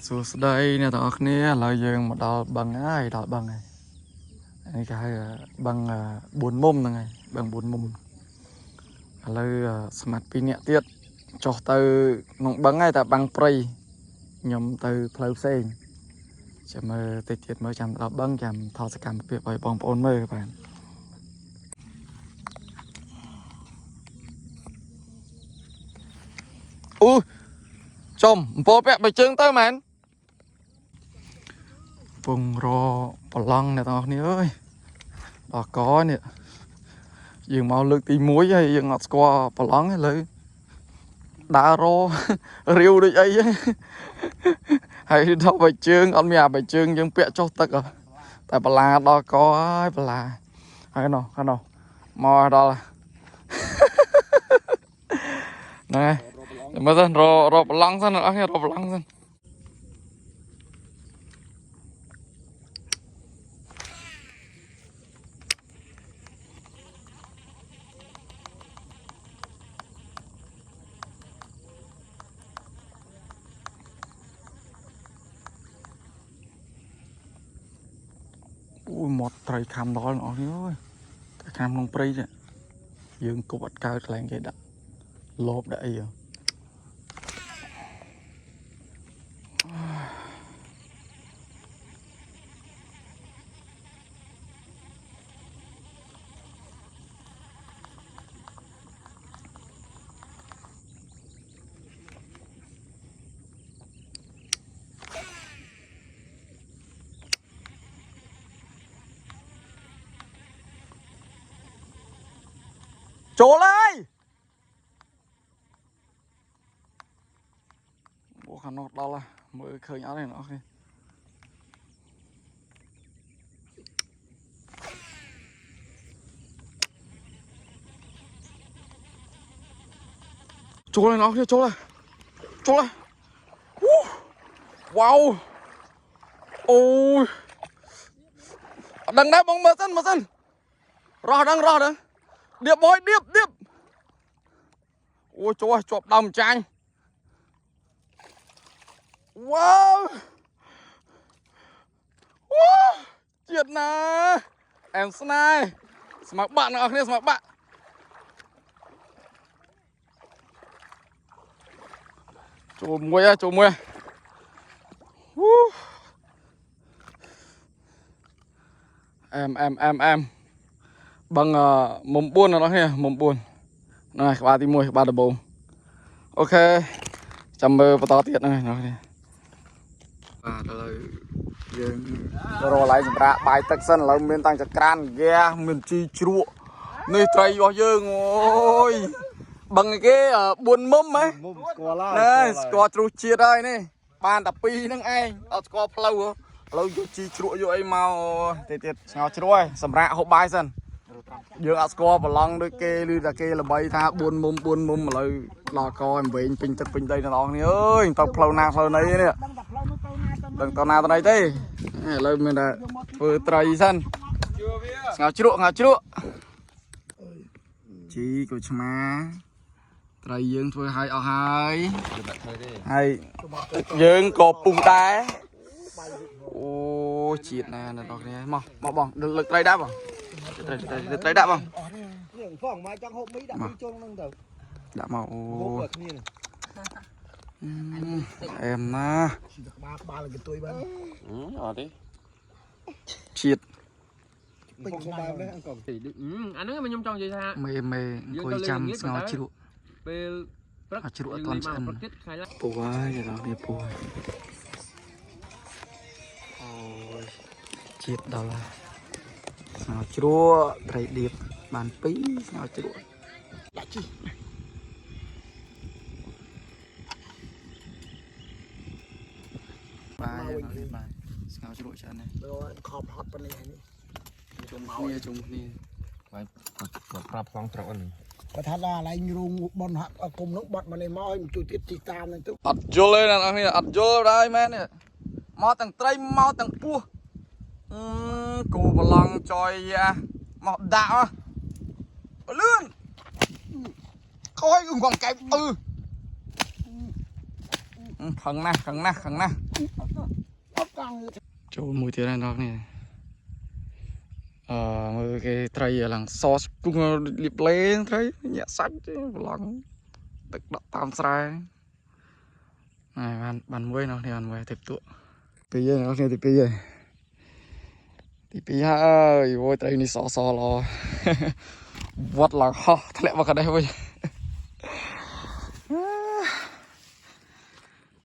សួស្តីអ្នកទាំងអស់គ្នាឥឡូវយើងមកដល់បឹងហើយដល់បឹងហើយនេះគេហៅបឹង4មុំហ្នឹងហើយបឹង4មុំឥឡូវស្មាត់2នាក់ទៀតចុះទៅក្នុងបឹងហើយតែបឹងព្រៃខ្ញុំទៅផ្លូវផ្សេងចាំមើលតិចទៀតមើលចាំដល់បឹងចាំថតសកម្មភាពឲ្យបងប្អូនមើលបាទអូចំអំពើពាក់បើជើងទៅមែនពងរប្រឡងអ្នកទាំងអស់គ្នាអើយដល់កនេះយើងមកលើកទី1ហើយយើងអត់ស្គាល់ប្រឡងទេលើដើររាវដូចអីហ្នឹងហើយដល់បើជើងអត់មានអាបើជើងយើងពាក់ចុះទឹកតែបលាដល់កហើយបលាហើយណោះមកដល់ហ្នឹងហើយមើលទៅរប្រឡងសិនអស់គ្នារប្រឡងសិនអូយមាត់ត្រីខំដល់អស់នេះអើយតែខំក្នុងព្រៃនេះយើងគប់អត់កើតកន្លែងគេដាក់លបដាក់អីចូលហើយអូខាងនោះដល់ហើយមើលឃើញអត់ទេអ្នកនេះចូលហើយអ្នកនេះចូលហើយវ៉ាវអូយអត់ដឹងដែរបងមើលសិនរស់ដឹងដៀបបងដៀបអូចូលជាប់ដើមចាញ់វ៉ាវជាតិណាអែមស្នេហ៍ស្មៅបាក់អ្នកគ្នាស្មៅបាក់ចូលមួយវ៉ូអែមបឹងមុំ4អ្នកគ្នាមុំ4ហ្នឹងក្បាលទី1ក្បាលដំបូងអូខេចាំមើលបន្តទៀតហ្នឹងអ្នកគ្នាបាទឥឡូវយើងរកឡើងសម្រាប់បាយទឹកសិនឥឡូវមានតាំងចក្រានហ្គាសមានជីជ្រក់នេះត្រីរបស់យើងអូយបឹងគេ4មុំហ៎មុំស្គាល់ហើយស្គាល់ជ្រុះជាតិហើយនេះបានតែ2ហ្នឹងឯងអត់ស្គាល់ផ្លូវឥឡូវយកជីជ្រក់យកអីមកទៀតស្ងោរជ្រក់ហើយសម្រាប់ហូបបាយសិនយើងអត់ស្គាល់ប្រឡងដូចគេឬតែគេល្បីថា4មុំឥឡូវដល់កអំវែងពេញទឹកពេញដីទាំងអស់គ្នាអើយទៅផ្លូវណាផ្លូវណីនេះដឹងតណាទេឥឡូវមានតែធ្វើត្រីសិនស្ងោរជ្រក់ជីក្រូចឆ្មាត្រីយើងធ្វើឲ្យអស់ហើយយើងក៏ពុះដែរអូជាតិណាអ្នកនរគ្នាមកបងលើកត្រីដាក់បងត្រីដាក់បងនេះហ្វងមកចង់ហូបមីដាក់មីជុំហ្នឹងទៅដាក់មកអូអែមណាក្បាលកន្ទុយបានអត់ទេជាតិពេញក្បាលនេះអង្គអាហ្នឹងខ្ញុំចង់និយាយថាមេអង្គុយចាំស្ងោរជ្រក់ពេលព្រឹកជ្រក់អត់ទាន់ឆ្អិនពោះហើយដល់នេះពោះអូយជាតិដល់ហើយស្ងោរជ្រក់ត្រីដៀបបាន2ស្ងោរជ្រក់ដាក់ជីបាយស្ងោរជ្រក់ច្រើនណាស់ខប់ហត់ប៉ុណ្ណេះនេះជុំគ្នាបាយប្រាប់ផងត្រកនេះបើថាដល់ឡែងរោងបនហាក់គុំនោះបត់មកនេះមកឲ្យជួយទៀតទីតាមហ្នឹងទៅអត់យល់ទេអ្នកនរគ្នាអត់យល់ដែរមែននេះមកទាំងត្រីមកទាំងពោះគូប្រឡងចយមកដាក់លឿនខ້ອຍអង្គកែប khẩn nè chỗ mùi tiếng này nó này mùi cái tray là sauce cũng liệp lên thấy nhẹ sách lắng tức đậm tam sai này bàn muối nó thì bàn muối tiếp tục bây giờ nó thì bây giờ ơi vô tray này xò lo vắt là ho thật lẹ vào cái đây bây